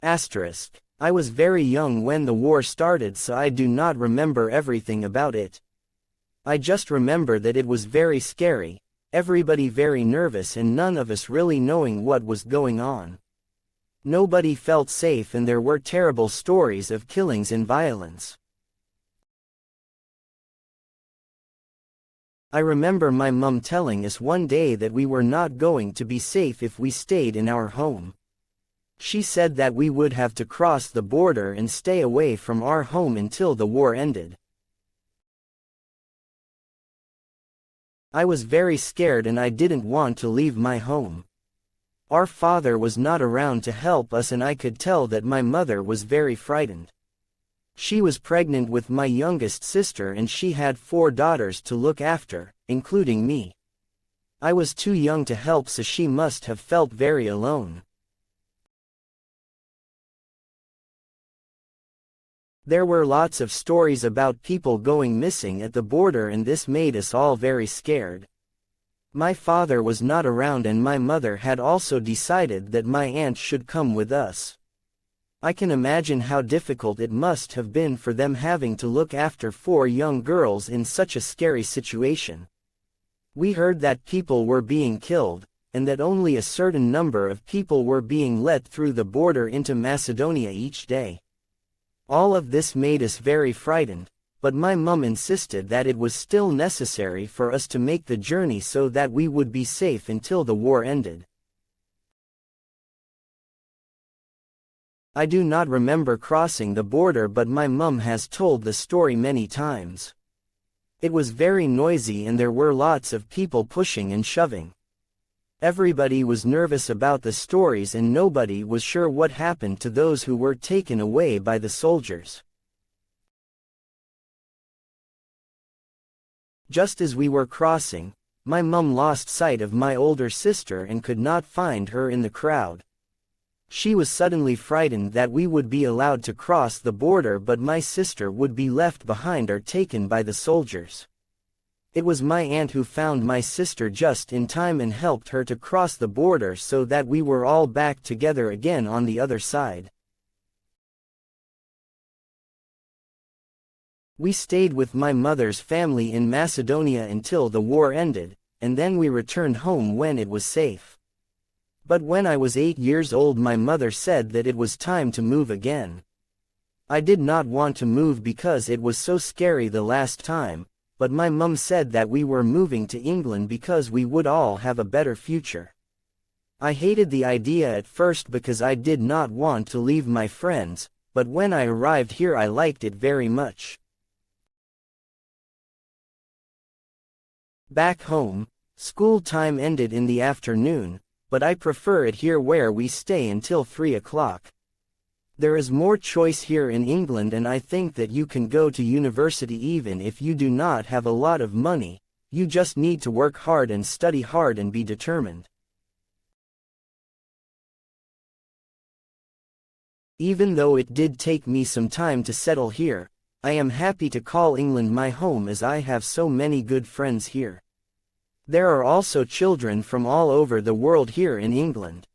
I was very young when the war started, so I do not remember everything about it. I just remember that it was very scary, everybody very nervous and none of us really knowing what was going on. Nobody felt safe and there were terrible stories of killings and violence. I remember my mum telling us one day that we were not going to be safe if we stayed in our home. She said that we would have to cross the border and stay away from our home until the war ended. I was very scared and I didn't want to leave my home. Our father was not around to help us and I could tell that my mother was very frightened. She was pregnant with my youngest sister and she had 4 daughters to look after, including me. I was too young to help, so she must have felt very alone. There were lots of stories about people going missing at the border and this made us all very scared. My father was not around and my mother had also decided that my aunt should come with us. I can imagine how difficult it must have been for them having to look after 4 young girls in such a scary situation. We heard that people were being killed, and that only a certain number of people were being let through the border into Macedonia each day. All of this made us very frightened, but my mum insisted that it was still necessary for us to make the journey so that we would be safe until the war ended. I do not remember crossing the border, but my mum has told the story many times. It was very noisy and there were lots of people pushing and shoving. Everybody was nervous about the stories and nobody was sure what happened to those who were taken away by the soldiers. Just as we were crossing, my mum lost sight of my older sister and could not find her in the crowd. She was suddenly frightened that we would be allowed to cross the border but my sister would be left behind or taken by the soldiers. It was my aunt who found my sister just in time and helped her to cross the border so that we were all back together again on the other side. We stayed with my mother's family in Macedonia until the war ended, and then we returned home when it was safe. But when I was 8 years old, my mother said that it was time to move again. I did not want to move because it was so scary the last time, but my mum said that we were moving to England because we would all have a better future. I hated the idea at first because I did not want to leave my friends, but when I arrived here I liked it very much. Back home, school time ended in the afternoon, but I prefer it here where we stay until 3 o'clock. There is more choice here in England and I think that you can go to university even if you do not have a lot of money, you just need to work hard and study hard and be determined. Even though it did take me some time to settle here, I am happy to call England my home as I have so many good friends here. There are also children from all over the world here in England.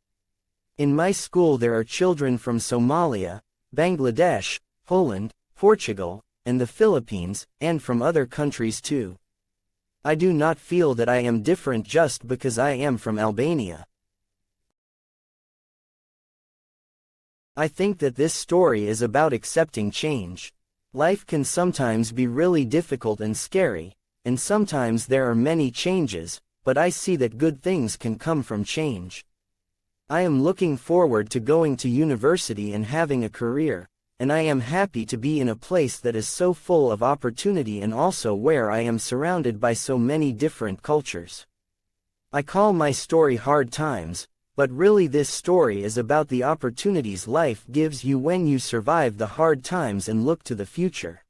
In my school there are children from Somalia, Bangladesh, Poland, Portugal, and the Philippines, and from other countries too. I do not feel that I am different just because I am from Albania. I think that this story is about accepting change. Life can sometimes be really difficult and scary, and sometimes there are many changes, but I see that good things can come from change. I am looking forward to going to university and having a career, and I am happy to be in a place that is so full of opportunity and also where I am surrounded by so many different cultures. I call my story Hard Times, but really this story is about the opportunities life gives you when you survive the hard times and look to the future.